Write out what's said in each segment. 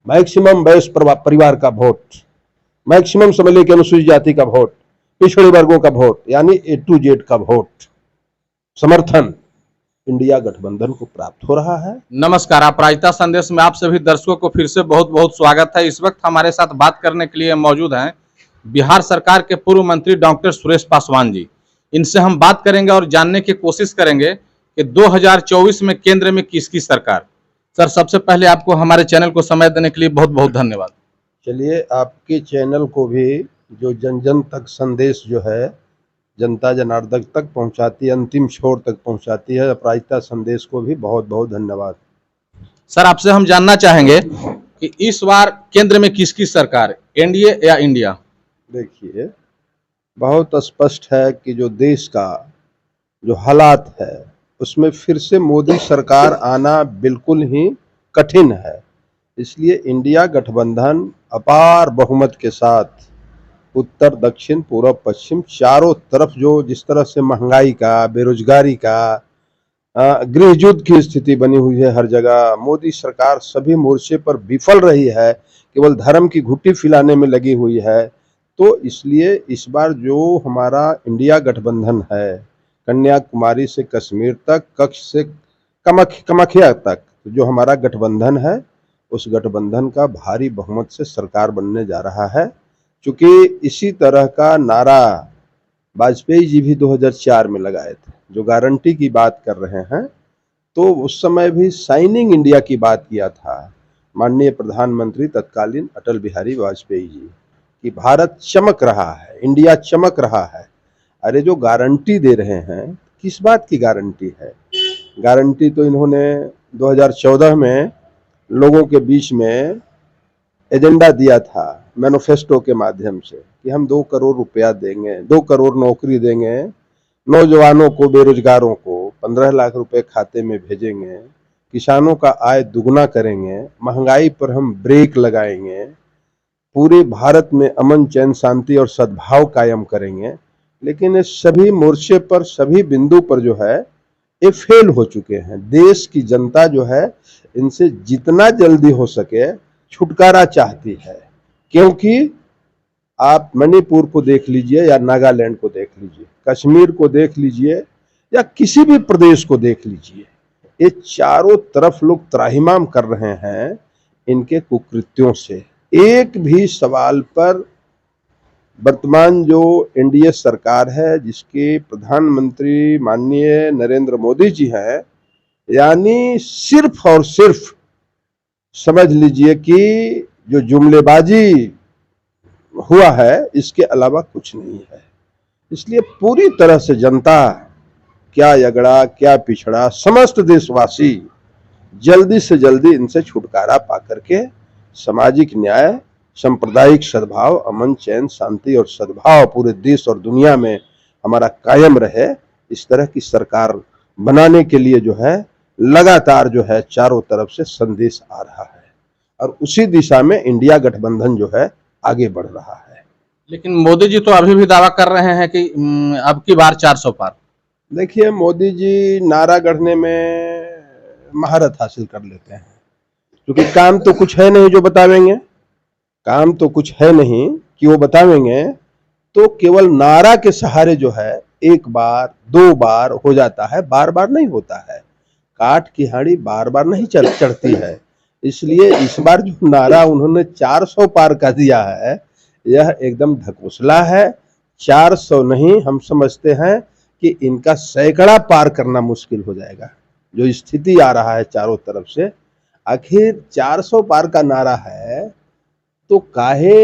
Maximum वयस्क परिवार का वोट, मैक्सिमम समझ लीजिए अनुसूचित जाति का वोट, पिछड़े वर्गों का वोट, यानी A to Z का वोट समर्थन इंडिया गठबंधन को प्राप्त हो रहा है। नमस्कार, अपराजिता संदेश में आप सभी दर्शकों को फिर से बहुत बहुत स्वागत है। इस वक्त हमारे साथ बात करने के लिए मौजूद हैं बिहार सरकार के पूर्व मंत्री डॉक्टर सुरेश पासवान जी। इनसे हम बात करेंगे और जानने की कोशिश करेंगे कि 2024 में केंद्र में किसकी सरकार। सर, सबसे पहले आपको हमारे चैनल को समय देने के लिए बहुत बहुत धन्यवाद। चलिए, आपके चैनल को भी जो जन जन तक संदेश जो है जनता जनार्दन तक पहुंचाती है, अंतिम छोर तक पहुंचाती है, अपराजिता संदेश को भी बहुत बहुत धन्यवाद। सर, आपसे हम जानना चाहेंगे कि इस बार केंद्र में किसकी सरकार, एनडीए या इंडिया? देखिए, बहुत स्पष्ट है कि जो देश का जो हालात है उसमें फिर से मोदी सरकार आना बिल्कुल ही कठिन है। इसलिए इंडिया गठबंधन अपार बहुमत के साथ उत्तर दक्षिण पूर्व पश्चिम चारों तरफ जो जिस तरह से महंगाई का, बेरोजगारी का, गृह युद्ध की स्थिति बनी हुई है, हर जगह मोदी सरकार सभी मोर्चे पर विफल रही है, केवल धर्म की घुट्टी फैलाने में लगी हुई है। तो इसलिए इस बार जो हमारा इंडिया गठबंधन है, कन्याकुमारी से कश्मीर तक, कच्छ से कामाख्या तक जो हमारा गठबंधन है, उस गठबंधन का भारी बहुमत से सरकार बनने जा रहा है। चूंकि इसी तरह का नारा वाजपेयी जी भी 2004 में लगाए थे, जो गारंटी की बात कर रहे हैं, तो उस समय भी शाइनिंग इंडिया की बात किया था माननीय प्रधानमंत्री तत्कालीन अटल बिहारी वाजपेयी जी कि भारत चमक रहा है, इंडिया चमक रहा है। अरे, जो गारंटी दे रहे हैं, किस बात की गारंटी है? गारंटी तो इन्होंने 2014 में लोगों के बीच में एजेंडा दिया था मैनिफेस्टो के माध्यम से कि हम 2 करोड़ रुपया देंगे, 2 करोड़ नौकरी देंगे, नौजवानों को, बेरोजगारों को 15 लाख रुपए खाते में भेजेंगे, किसानों का आय दुगना करेंगे, महंगाई पर हम ब्रेक लगाएंगे, पूरे भारत में अमन चैन शांति और सद्भाव कायम करेंगे। लेकिन इस सभी मोर्चे पर, सभी बिंदु पर जो है ये फेल हो चुके हैं। देश की जनता जो है इनसे जितना जल्दी हो सके छुटकारा चाहती है, क्योंकि आप मणिपुर को देख लीजिए या नागालैंड को देख लीजिए, कश्मीर को देख लीजिए या किसी भी प्रदेश को देख लीजिए, ये चारों तरफ लोग त्राहिमाम कर रहे हैं इनके कुकृत्यों से। एक भी सवाल पर वर्तमान जो एनडीए सरकार है, जिसके प्रधानमंत्री माननीय नरेंद्र मोदी जी हैं, यानी सिर्फ और सिर्फ समझ लीजिए कि जो जुमलेबाजी हुआ है, इसके अलावा कुछ नहीं है। इसलिए पूरी तरह से जनता, क्या अगड़ा क्या पिछड़ा, समस्त देशवासी जल्दी से जल्दी इनसे छुटकारा पा करके सामाजिक न्याय, सांप्रदायिक सद्भाव, अमन चैन शांति और सद्भाव पूरे देश और दुनिया में हमारा कायम रहे, इस तरह की सरकार बनाने के लिए जो है लगातार जो है चारों तरफ से संदेश आ रहा है, और उसी दिशा में इंडिया गठबंधन जो है आगे बढ़ रहा है। लेकिन मोदी जी तो अभी भी दावा कर रहे हैं कि अब की बार 400 पार। देखिए, मोदी जी नारा गढ़ने में महारत हासिल कर लेते हैं, क्योंकि काम तो कुछ है नहीं जो बतावेंगे, काम तो कुछ है नहीं कि वो बतावेंगे। तो केवल नारा के सहारे जो है एक बार 2 बार हो जाता है, बार बार नहीं होता है। काठ की हाड़ी बार बार नहीं चढ़ती है। इसलिए इस बार जो नारा उन्होंने 400 पार का दिया है, यह एकदम ढकोसला है। 400 नहीं, हम समझते हैं कि इनका सैकड़ा पार करना मुश्किल हो जाएगा। जो स्थिति आ रहा है चारों तरफ से, आखिर 400 पार का नारा है तो काहे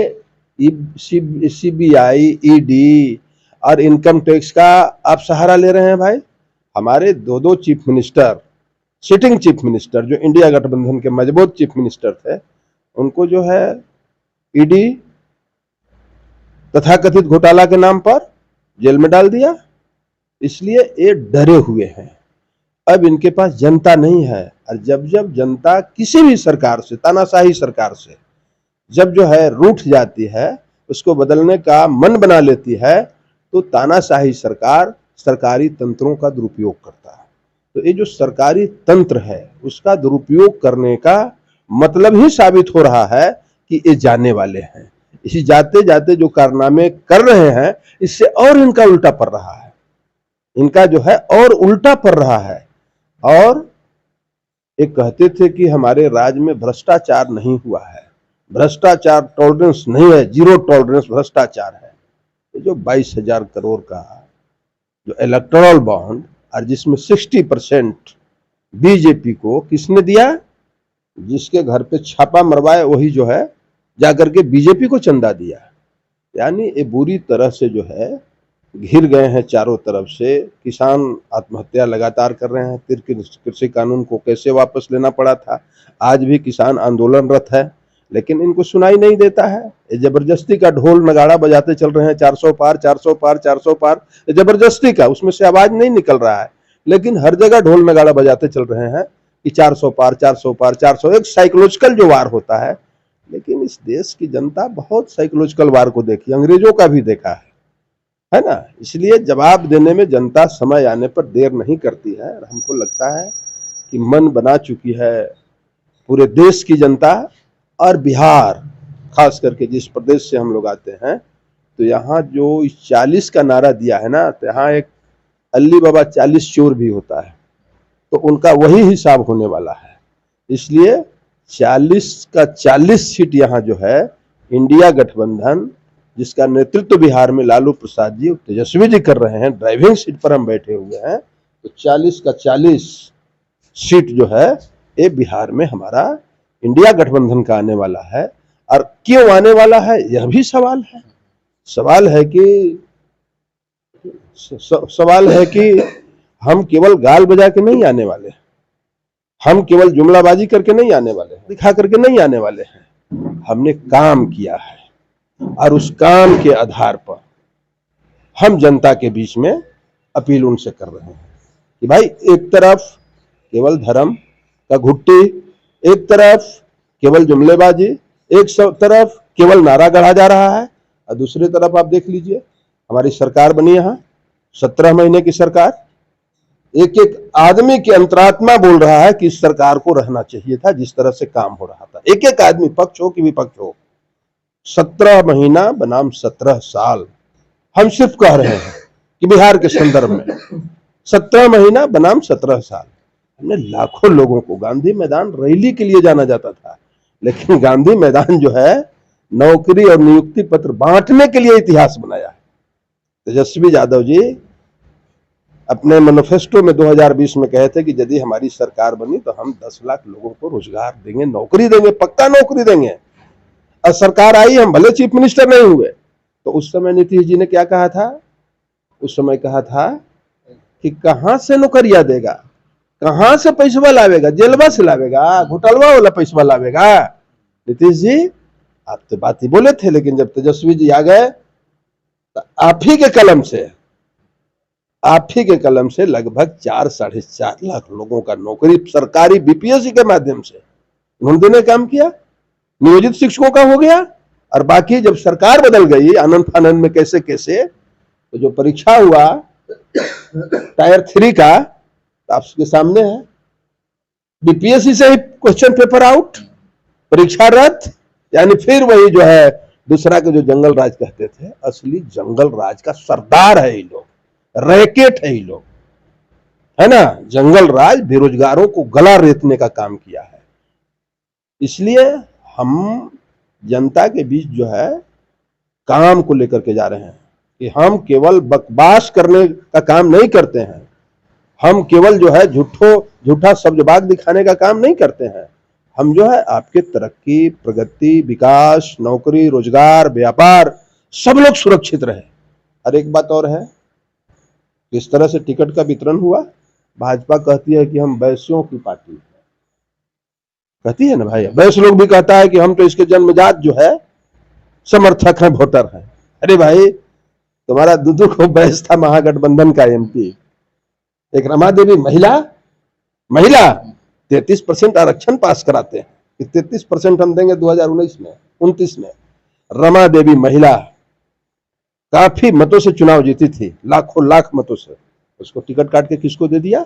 सीबीआई, ईडी और इनकम टैक्स का आप सहारा ले रहे हैं भाई? हमारे 2 chief minister, sitting chief minister, जो इंडिया गठबंधन के मजबूत चीफ मिनिस्टर थे, उनको जो है ईडी तथाकथित घोटाला के नाम पर जेल में डाल दिया। इसलिए ये डरे हुए हैं। अब इनके पास जनता नहीं है, और जब जब जनता किसी भी सरकार से, तानाशाही सरकार से जब जो है रूठ जाती है, उसको बदलने का मन बना लेती है, तो तानाशाही सरकार सरकारी तंत्रों का दुरुपयोग करता है। तो ये जो सरकारी तंत्र है, उसका दुरुपयोग करने का मतलब ही साबित हो रहा है कि ये जाने वाले हैं। इसी जाते जाते जो कारनामे कर रहे हैं, इससे और इनका उल्टा पड़ रहा है, इनका जो है और उल्टा पड़ रहा है। और एक कहते थे कि हमारे राज्य में भ्रष्टाचार नहीं हुआ है, भ्रष्टाचार टॉलरेंस नहीं है, जीरो टॉलरेंस भ्रष्टाचार है। तो जो 22,000 करोड़ का जो इलेक्टोरल बॉन्ड और जिसमें 60% बीजेपी को किसने दिया, जिसके घर पे छापा मरवाए वही जो है जाकर के बीजेपी को चंदा दिया। यानी ये बुरी तरह से जो है घिर गए हैं चारों तरफ से। किसान आत्महत्या लगातार कर रहे हैं। कृषि कानून को कैसे वापस लेना पड़ा था, आज भी किसान आंदोलनरत है, लेकिन इनको सुनाई नहीं देता है। ये जबरदस्ती का ढोल नगाड़ा बजाते चल रहे हैं, 400 पार 400 पार 400 पार, जबरदस्ती का, उसमें से आवाज नहीं निकल रहा है, लेकिन हर जगह ढोल नगाड़ा बजाते चल रहे हैं कि 400 पार 400 पार 400। एक साइकोलॉजिकल जो वार होता है, लेकिन इस देश की जनता बहुत साइकोलॉजिकल वार को देखी, अंग्रेजों का भी देखा है ना। इसलिए जवाब देने में जनता समय आने पर देर नहीं करती है। हमको लगता है कि मन बना चुकी है पूरे देश की जनता, और बिहार खास करके जिस प्रदेश से हम लोग आते हैं, तो यहाँ जो इस 40 का नारा दिया है ना, तो यहाँ एक अल्ली बाबा 40 चोर भी होता है, तो उनका वही हिसाब होने वाला है। इसलिए 40 का 40 सीट यहाँ जो है इंडिया गठबंधन, जिसका नेतृत्व बिहार में लालू प्रसाद जी, तेजस्वी जी कर रहे हैं, ड्राइविंग सीट पर हम बैठे हुए हैं, तो 40 का 40 सीट जो है ये बिहार में हमारा इंडिया गठबंधन का आने वाला है। और क्यों आने वाला है, यह भी सवाल है। सवाल है कि हम केवल गाल बजा के नहीं आने वाले, हम केवल जुमलाबाजी करके नहीं आने वाले, दिखा करके नहीं आने वाले हैं। हमने काम किया है और उस काम के आधार पर हम जनता के बीच में अपील उनसे कर रहे हैं कि भाई, एक तरफ केवल धर्म का घुट्टी, एक तरफ केवल जुमलेबाजी, एक तरफ केवल नारा गढ़ा जा रहा है, और दूसरी तरफ आप देख लीजिए हमारी सरकार बनी यहाँ 17 महीने की सरकार। एक एक आदमी के अंतरात्मा बोल रहा है कि इस सरकार को रहना चाहिए था, जिस तरह से काम हो रहा था। एक एक आदमी, पक्ष हो कि विपक्ष हो। 17 महीना बनाम 17 साल, हम सिर्फ कह रहे हैं कि बिहार के संदर्भ में 17 महीना बनाम 17 साल। हमने लाखों लोगों को, गांधी मैदान रैली के लिए जाना जाता था, लेकिन गांधी मैदान जो है नौकरी और नियुक्ति पत्र बांटने के लिए इतिहास बनाया है। तेजस्वी यादव जी अपने मैनिफेस्टो में 2020 में कहे थे कि यदि हमारी सरकार बनी तो हम 10 लाख लोगों को रोजगार देंगे, नौकरी देंगे, पक्का नौकरी देंगे। और सरकार आई, हम भले चीफ मिनिस्टर नहीं हुए, तो उस समय नीतीश जी ने क्या कहा था? उस समय कहा था कि कहां से नौकरियां देगा, कहां से पैसा लावेगा, जेलवा से लावेगा, घोटालवा वाला पैसा लावेगा। नीतीश जी आप तो बात ही बोले थे, लेकिन जब तेजस्वी जी आ गए तो आप ही के कलम से लगभग 4-4.5 लाख लोगों का नौकरी सरकारी बीपीएससी के माध्यम से उन्होंने काम किया। नियोजित शिक्षकों का हो गया, और बाकी जब सरकार बदल गई आनंद फानंद में कैसे कैसे, तो जो परीक्षा हुआ टायर 3 का, तो आपके सामने है, बीपीएससी से ही क्वेश्चन पेपर आउट, परीक्षा रद्द। यानी फिर वही जो है दूसरा के जो जंगल राज कहते थे, असली जंगल राज का सरदार है ये लोग, रैकेट है ये लोग, है ना। जंगल राज बेरोजगारों को गला रेतने का काम किया है। इसलिए हम जनता के बीच जो है काम को लेकर के जा रहे हैं कि हम केवल बकवास करने का काम नहीं करते हैं, हम केवल जो है झूठा शब्दबाग दिखाने का काम नहीं करते हैं। हम जो है आपके तरक्की, प्रगति, विकास, नौकरी, रोजगार, व्यापार, सब लोग सुरक्षित रहे। और एक बात और है, किस तरह से टिकट का वितरण हुआ। भाजपा कहती है कि हम वैश्यों की पार्टी है, कहती है ना भाई। वैश्य लोग भी कहता है कि हम तो इसके जन्मजात जो है समर्थक हैं, वोटर हैं। अरे भाई, तुम्हारा दुदू को वैश्य था महागठबंधन का एमपी, एक रमा देवी महिला 33% आरक्षण पास कराते हैं कि 33% हम देंगे 2029 में। रमा देवी महिला काफी मतों से चुनाव जीती थी, लाखों लाख मतों से। उसको टिकट काट के किसको दे दिया,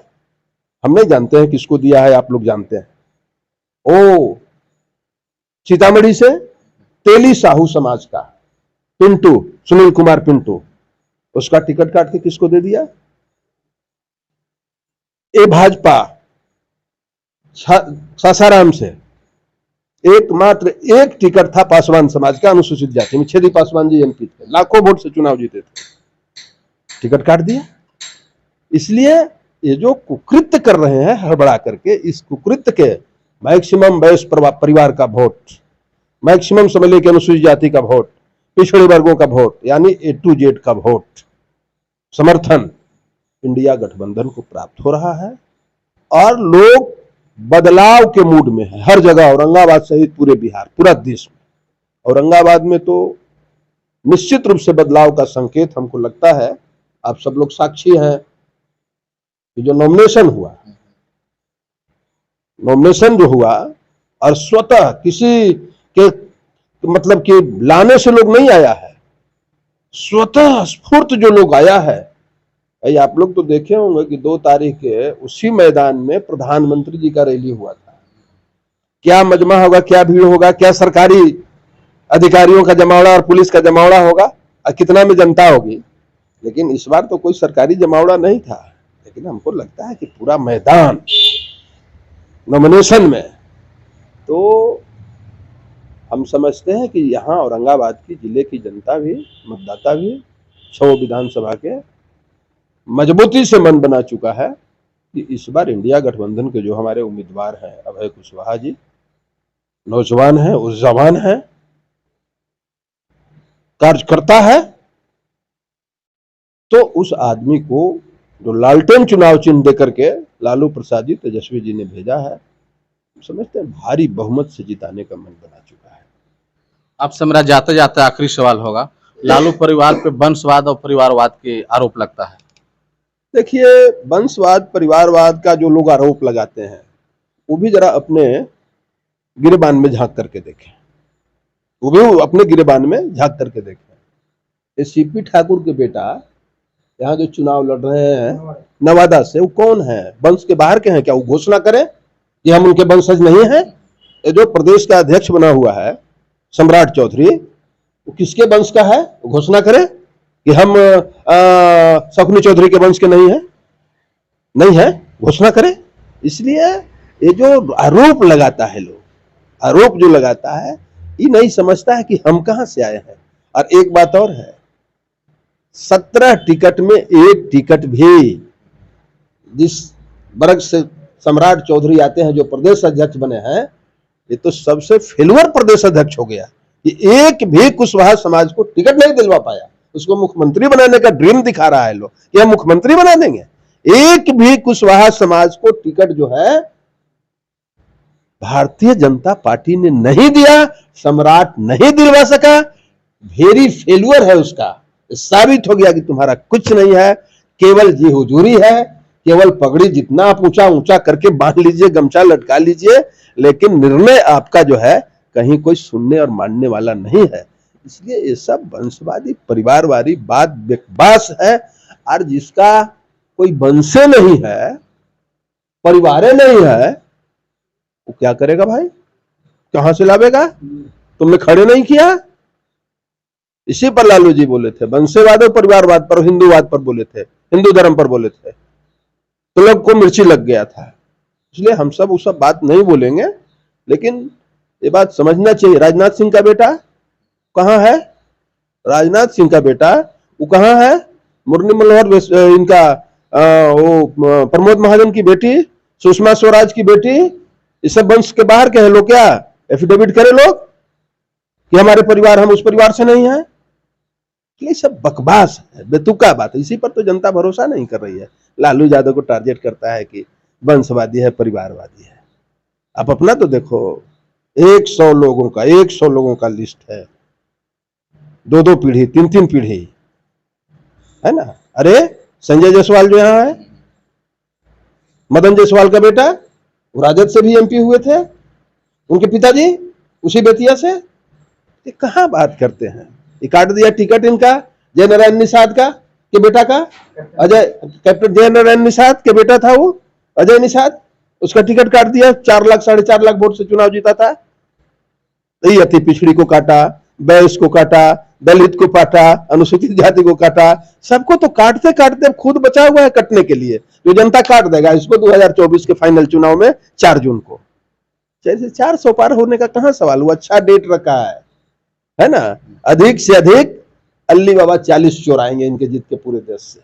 हम नहीं जानते हैं किसको दिया है, आप लोग जानते हैं। ओ सीतामढ़ी से तेली साहू समाज का पिंटू, सुनील कुमार पिंटू, उसका टिकट काट के किसको दे दिया? ए भाजपा सासाराम से एकमात्र एक टिकट था पासवान समाज का, अनुसूचित जाति में। छेदी पासवान जी एमपी थे, लाखों वोट से चुनाव जीते थे, टिकट काट दिया। इसलिए ये जो कुकृत्य कर रहे हैं हड़बड़ा करके, इस कुकृत्य के मैक्सिमम वयस्क परिवार का वोट, मैक्सिमम समझ लीजिए अनुसूचित जाति का वोट, पिछड़े वर्गों का वोट, यानी A to Z का वोट समर्थन इंडिया गठबंधन को प्राप्त हो रहा है। और लोग बदलाव के मूड में है हर जगह, औरंगाबाद सहित पूरे बिहार, पूरा देश में। औरंगाबाद में तो निश्चित रूप से बदलाव का संकेत हमको लगता है, आप सब लोग साक्षी हैं कि जो नॉमिनेशन जो हुआ और स्वतः किसी के मतलब कि लाने से लोग नहीं आया है, स्वतः स्फूर्त जो लोग आया है। भाई आप लोग तो देखे होंगे कि 2 तारीख के उसी मैदान में प्रधानमंत्री जी का रैली हुआ था। क्या मजमा होगा, क्या भीड़ होगा, क्या सरकारी अधिकारियों का जमावड़ा और पुलिस का जमावड़ा होगा, और कितना में जनता होगी। लेकिन इस बार तो कोई सरकारी जमावड़ा नहीं था, लेकिन हमको लगता है कि पूरा मैदान नॉमिनेशन में, तो हम समझते हैं कि यहाँ औरंगाबाद की जिले की जनता भी, मतदाता भी 6 विधानसभा के मजबूती से मन बना चुका है कि इस बार इंडिया गठबंधन के जो हमारे उम्मीदवार हैं, अभय कुशवाहा जी नौजवान हैं, ऊर्जावान हैं, कार्यकर्ता है, तो उस आदमी को जो लालटेन चुनाव चिन्ह देकर के लालू प्रसाद जी, तेजस्वी जी ने भेजा है, समझते हैं भारी बहुमत से जिताने का मन बना चुका है। आपसे मेरा जाते जाते आखिरी सवाल होगा, लालू परिवार पे वंशवाद और परिवारवाद के आरोप लगता है। देखिए, वंशवाद परिवारवाद का जो लोग आरोप लगाते हैं, वो भी जरा अपने गिरेबान में झांक करके देखें, वो भी अपने गिरेबान में झांक करके देखें। ये सीपी ठाकुर के बेटा यहाँ जो चुनाव लड़ रहे हैं नवादा से, वो कौन है? वंश के बाहर के हैं क्या? वो घोषणा करें कि हम उनके वंशज नहीं हैं। ये जो प्रदेश का अध्यक्ष बना हुआ है सम्राट चौधरी, वो किसके वंश का है? वो घोषणा करें कि हम शकुनी चौधरी के वंश के नहीं है, घोषणा करें। इसलिए ये जो आरोप लगाता है लोग, आरोप जो लगाता है, ये नहीं समझता है कि हम कहां से आए हैं। और एक बात और है, 17 टिकट में एक टिकट भी जिस वर्ग से सम्राट चौधरी आते हैं, जो प्रदेश अध्यक्ष बने हैं, ये तो सबसे फेलुअर प्रदेश अध्यक्ष हो गया कि एक भी कुशवाहा समाज को टिकट नहीं दिलवा पाया। उसको मुख्यमंत्री बनाने का ड्रीम दिखा रहा है लोग कि हम मुख्यमंत्री बना देंगे। एक भी कुशवाहा समाज को टिकट जो है भारतीय जनता पार्टी ने नहीं दिया, सम्राट नहीं दिलवा सका। वेरी फेल्यूर है उसका। साबित हो गया कि तुम्हारा कुछ नहीं है, केवल जी हुजूरी है, केवल पगड़ी जितना आप ऊंचा ऊंचा करके बांध लीजिए, गमछा लटका लीजिए, लेकिन निर्णय आपका जो है कहीं कोई सुनने और मानने वाला नहीं है। इसलिए ये सब वंशवादी परिवारवादी बात बेकबास है। और जिसका कोई वंशे नहीं है, परिवारे नहीं है, वो क्या करेगा भाई? कहां से लावेगा? तुमने खड़े नहीं किया। इसी पर लालू जी बोले थे, वंशवाद और परिवारवाद पर, हिंदूवाद पर बोले थे, हिंदू धर्म पर बोले थे, तो लोग को मिर्ची लग गया था। इसलिए हम सब वो सब बात नहीं बोलेंगे, लेकिन ये बात समझना चाहिए। राजनाथ सिंह का बेटा कहां है? राजनाथ सिंह का बेटा वो कहां है? मुरली मनोहर इनका वो प्रमोद महाजन की बेटी, सुषमा स्वराज की बेटी, ये सब वंश के बाहर के हैं लोग। क्या एफिडेविट करे लोग कि हमारे परिवार, हम उस परिवार से नहीं है? ये सब बकवास है, बेतुका बात है। इसी पर तो जनता भरोसा नहीं कर रही है। लालू यादव को टारगेट करता है कि वंशवादी है, परिवारवादी है। आप अपना तो देखो, 100 लोगों का लिस्ट है, 2-2 पीढ़ी, 3-3 पीढ़ी है ना। अरे संजय जायसवाल जो यहाँ है, मदन जायसवाल का बेटा, वो राजद से भी एमपी हुए थे, उनके पिताजी उसी बेतिया से। ये कहां बात करते हैं? ये काट दिया टिकट इनका जय नारायण निषाद का के बेटा का, अजय, कैप्टन जय नारायण निषाद के बेटा था वो अजय निषाद, उसका टिकट काट दिया। 4 लाख 4.5 लाख वोट से चुनाव जीता था। तो ये अति पिछड़ी को काटा, वैश्य को काटा, दलित को काटा, अनुसूचित जाति को काटा, सबको तो काटते काटते खुद बचा हुआ है कटने के लिए। जो जनता काट देगा इसको 2024 के फाइनल चुनाव में 4 जून को। 400 पार होने का कहां सवाल हुआ, अच्छा डेट रखा है ना। अधिक से अधिक अल्ली बाबा 40 चोराएंगे इनके जीत के पूरे देश से।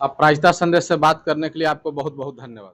अब प्राइजता संदेश से बात करने के लिए आपको बहुत बहुत धन्यवाद।